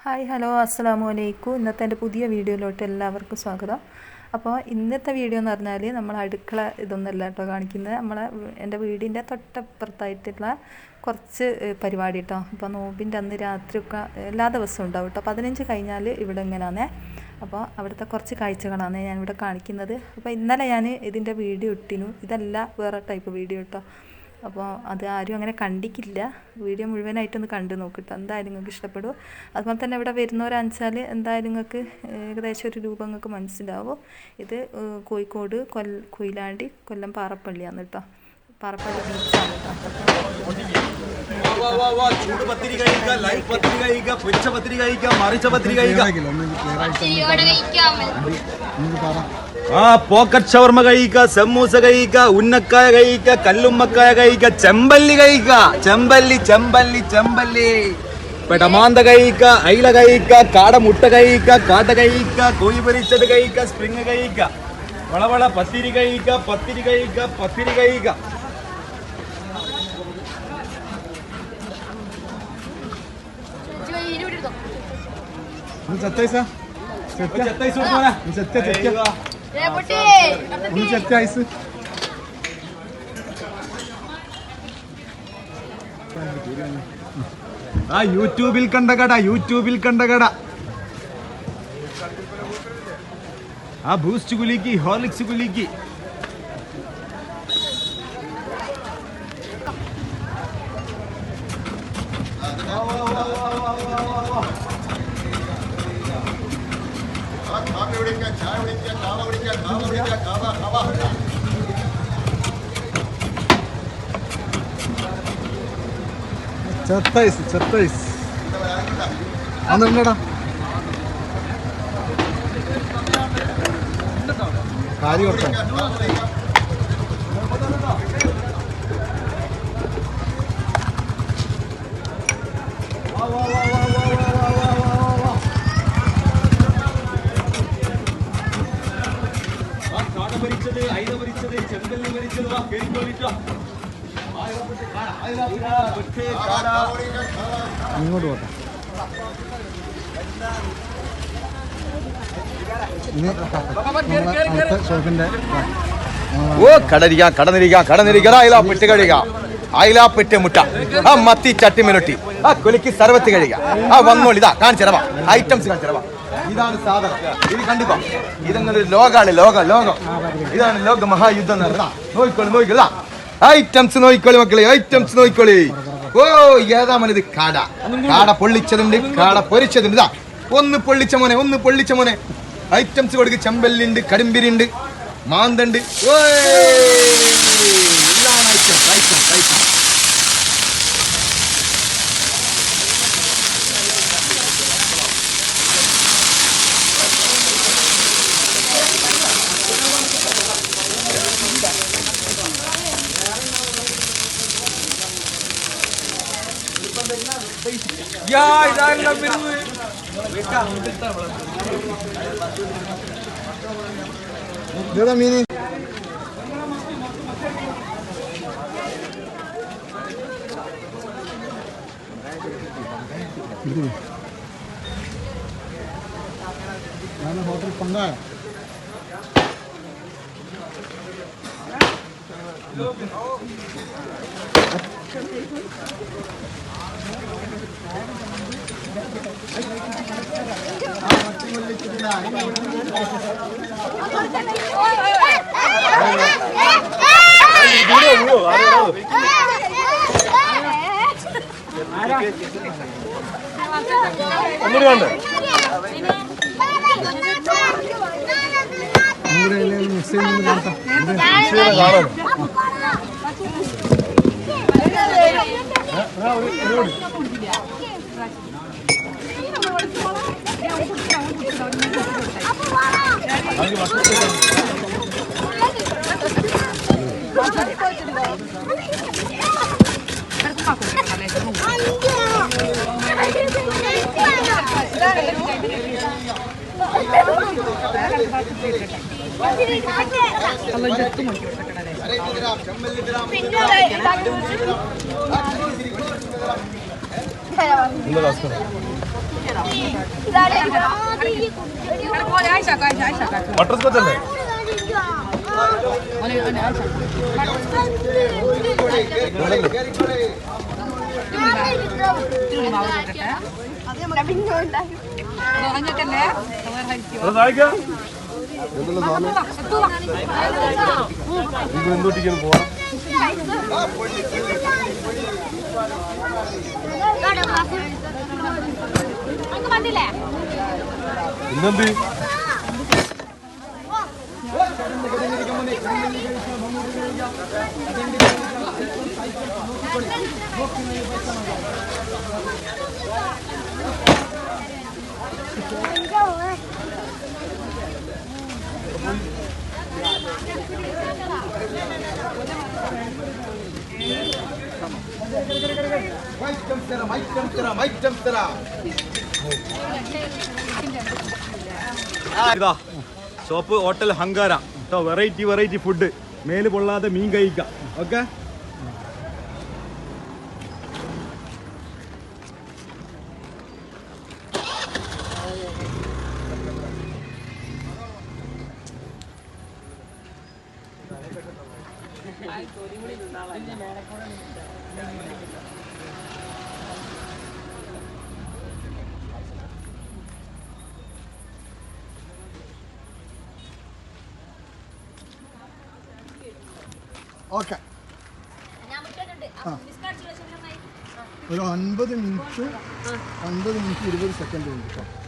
Hi hello അസ്സലാമു അലൈക്കും. ഇന്നത്തെ എൻ്റെ പുതിയ വീഡിയോയിലോട്ട് എല്ലാവർക്കും സ്വാഗതം. അപ്പോൾ ഇന്നത്തെ വീഡിയോ എന്ന് പറഞ്ഞാൽ നമ്മൾ അടുക്കള ഇതൊന്നുമല്ല കേട്ടോ കാണിക്കുന്നത്. എൻ്റെ വീടിൻ്റെ തൊട്ടപ്പുറത്തായിട്ടുള്ള കുറച്ച് പരിപാടി കേട്ടോ. അപ്പോൾ നോമ്പിൻ്റെ അന്ന് രാത്രിയൊക്കെ എല്ലാ ദിവസവും ഉണ്ടാവും കേട്ടോ. 15 കഴിഞ്ഞാൽ ഇവിടെ എങ്ങനെയാണേ. അപ്പോൾ അവിടുത്തെ കുറച്ച് കാഴ്ചകളാണ് ഞാനിവിടെ കാണിക്കുന്നത്. അപ്പോൾ ഇന്നലെ ഞാൻ ഇതിൻ്റെ വീഡിയോ ഇട്ടിനു. ഇതല്ല വേറെ ടൈപ്പ് വീഡിയോ കേട്ടോ. അപ്പോൾ അത് ആരും അങ്ങനെ കണ്ടിക്കില്ല. വീഡിയോ മുഴുവനായിട്ടൊന്ന് കണ്ടു നോക്കിട്ടോ. എന്തായാലും നിങ്ങൾക്ക് ഇഷ്ടപ്പെടും. അതുപോലെ തന്നെ ഇവിടെ വരുന്നവരാണെച്ചാൽ എന്തായാലും നിങ്ങൾക്ക് ഏകദേശം ഒരു രൂപം നിങ്ങൾക്ക് മനസ്സിലാവും. ഇത് കോഴിക്കോട് കൊയിലാണ്ടി കൊല്ലം പാറപ്പള്ളിയാണ് കേട്ടോ. പാറപ്പള്ളി ബീച്ചാണ് പോക്കറ്റ് ഷവർമ കഴിക്ക, സമൂസ കഴിക്ക, ഉന്നക്കായ കഴിക്ക, കല്ലുമ്മക്കായ കഴിക്ക, ചെമ്പല്ലി കഴിക്ക, ചെമ്പല്ലി ചെമ്പല്ലി ചെമ്പല്ലി പെടമാന്ത കഴിക്ക, അയില കഴിക്ക, കാടമുട്ട കഴിക്ക, കാട്ട കഴിക്ക, കോഴി പൊരിച്ചത് കഴിക്ക, സ്പ്രിങ് കഴിക്ക, വളവള പത്തിരി കഴിക്ക, പത്തിരി കഴിക്ക, പത്തിരി കഴിക്ക. യൂട്യൂബിൽ കണ്ട കട, യൂട്യൂബിൽ കണ്ട കട. ആ ബൂസ്റ്റ് കുലിക്ക്, ഹോർലിക്സ് കുലിക്ക്. അന്നെടാ കാര്യം കൊടുത്ത ഇങ്ങോട്ട് പോട്ടെ. ഓ കടരിക്കാം കടന്നിരിക്കാം കടന്നിരിക്കാം. അയിലാപ്പെട്ട് കഴിയുക, അയിലാപ്പെട്ട് മുട്ട, ആ മത്തി ചട്ടി മിനൊട്ടി, ആ കൊലിക്ക് സർവത്ത് കഴിയുക. ആ വന്നോളി, ഇതാ കാണിച്ചിരവാ ഐറ്റംസ് കാണിച്ചിരവാ. ഇതാണ് സാധനം. ഇത് കണ്ടിപ്പോ ഇതങ്ങനെ ലോകാണ്, ലോകം ലോകം. ഇതാണ് ലോക മഹായുദ്ധം. നോക്കിക്കോളി നോക്കിക്കോളി, ഐറ്റംസ് നോക്കിക്കോളി മക്കളെ, ഐറ്റംസ് നോക്കിക്കോളി. ഓ ഏതാ മോനെ ഇത്? കാട, കാട പൊള്ളിച്ചതുണ്ട്, കാട പൊരിച്ചതുണ്ട്. ഇതാ ഒന്ന് പൊള്ളിച്ച മോനെ, ഒന്ന് പൊള്ളിച്ച മോനെ. ഐറ്റംസ് കൊടുക്ക്. ചെമ്പല്ലുണ്ട്, കടുംബിരിണ്ട്, മാന്തണ്ട്. ഇതാണ് ഐറ്റംസ്, ഐറ്റംസ്, ഐറ്റംസ്. മീന് ഹോട്ടൽ പങ്കായ ബട്ടർ സ്കോച്ച് അല്ലേ? എന്തൊട്ടിക്കാണ് പോവാ? പിന്നെന്ത് ഇതാ ഷോപ്പ് ഹോട്ടൽ ഹങ്കാര കേട്ടോ. വെറൈറ്റി ഫുഡ്, മേല് പൊള്ളാതെ മീൻ കഴിക്കാം. Okay, okay. ഒരു 50 മിനിറ്റ് 20 സെക്കൻഡ് ഉണ്ട് കേട്ടോ.